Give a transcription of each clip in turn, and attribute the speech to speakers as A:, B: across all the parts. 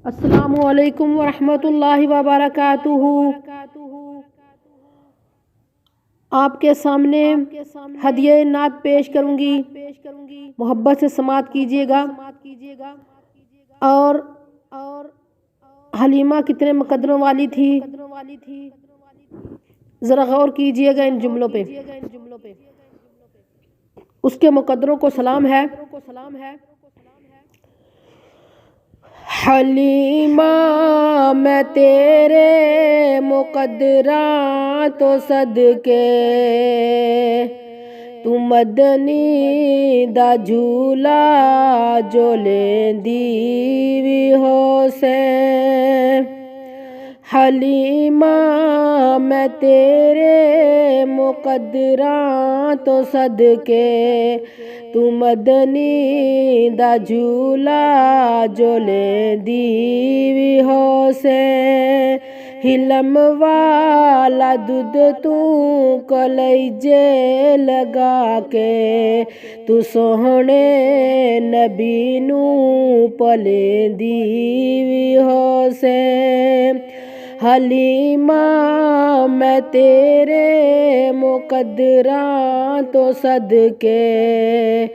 A: السلام علیکم ورحمۃ اللہ وبرکاتہ۔ آپ کے سامنے ہدیہ نعت پیش کروں گی، محبت سے سماعت کیجیے گا۔ اور حلیمہ کتنے مقدروں والی تھی، ذرا غور کیجیے گا ان جملوں پہ۔ اس کے مقدروں کو سلام ہے۔ حلیمہ میں تیرے مقدراں تو صدقے، تو مدنی دا جھولا جو لیندی وی حسین۔ حلیمہ میں تیرے مقدراں تو صدقے، تو مدنی دا جھولا جو لیندی وی حسین۔ حلم والا دودھ تو کلیجے لگا کے، تو سوہنے نبی نو پلیندی وی حسین۔ حلیمہ میں تیرے مقدراں تو صدقے،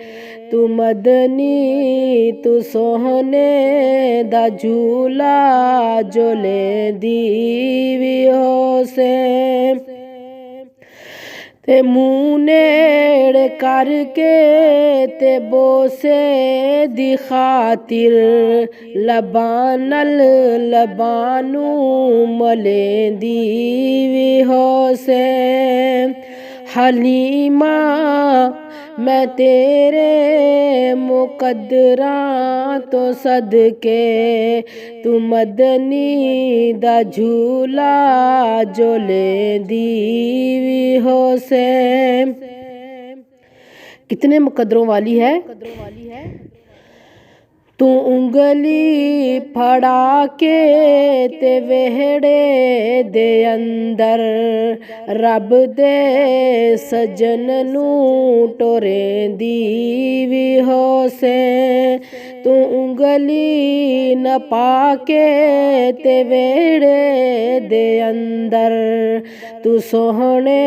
A: تو مدنی تو سوہنے دا جھولا جو لیندی وی حسین۔ تے منہ نیڑ کر کے تے بوسے دی خاطر، لباں نال لباں نوں ملیندی وی حسین۔ حلیمہ میں تیرے مقدراں تو صدقے، تو مدنی دا جھولا جو لیندی وی حسین۔ کتنے مقدروں والی ہے۔ تو انگلی پھڑا کے تے وہڑے دے اندر، رب دے سجن نوں ٹوریندی وی حسین۔ تو انگلی نہ پا کے تے وہڑے دے اندر، تو سوہنے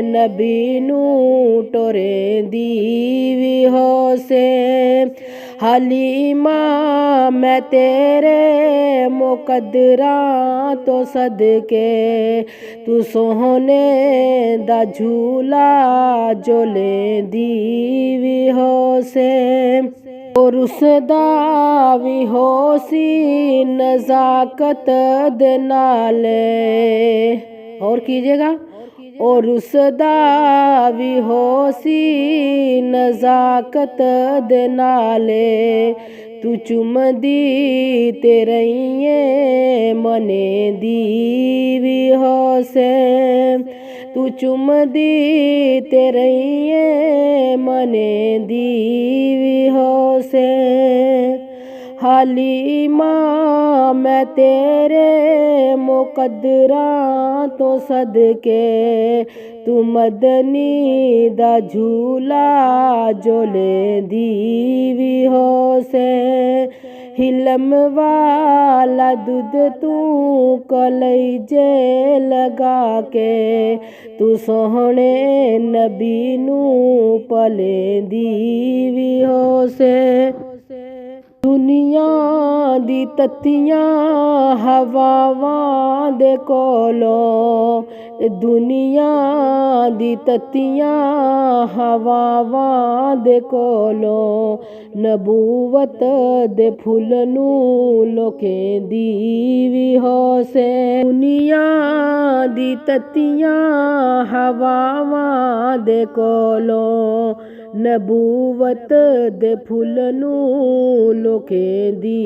A: نبی نوں ٹوریندی وی حسین۔ حلیمہ میں تیرے مقدراں تو صدقے، تو سوہنے دا جھولا جو لیندی وی حسین۔ اور اس دا وی ہو سی نزاکت دے نالے، اور کیجیے گا۔ اور اس دا وی ہو سی نزاکت دے نالے، تو چمدی تے رہیے ملیندی وی حسین۔ تو چمدی تے رہیے ملیندی وی حسین۔ حلیمہ میں تیرے مقدراں تو صدقے، تو مدنی دا جھولا جو لیندی وی حسین۔ حلم والا دودھ تو کلیجے لگا کے، تو سوہنے نبی نوں پلیندی وی حسین۔ دنیا دی تتیاں ہواواں دے کولوں، دنیا دی تتیاں ہواواں دے کولوں، نبوت دے پھل نوں لوکیندی وی حسین۔ دنیا دی تتیاں ہواواں دے کولوں، نبوت دے پھل نوں لوکیندی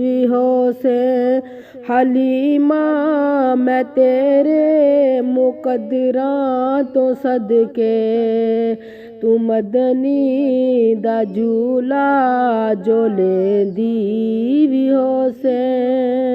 A: وی حسین۔ حلیمہ میں تیرے مقدراں تو صدقے، تو مدنی دا جھولا جو لیندی وی حسین۔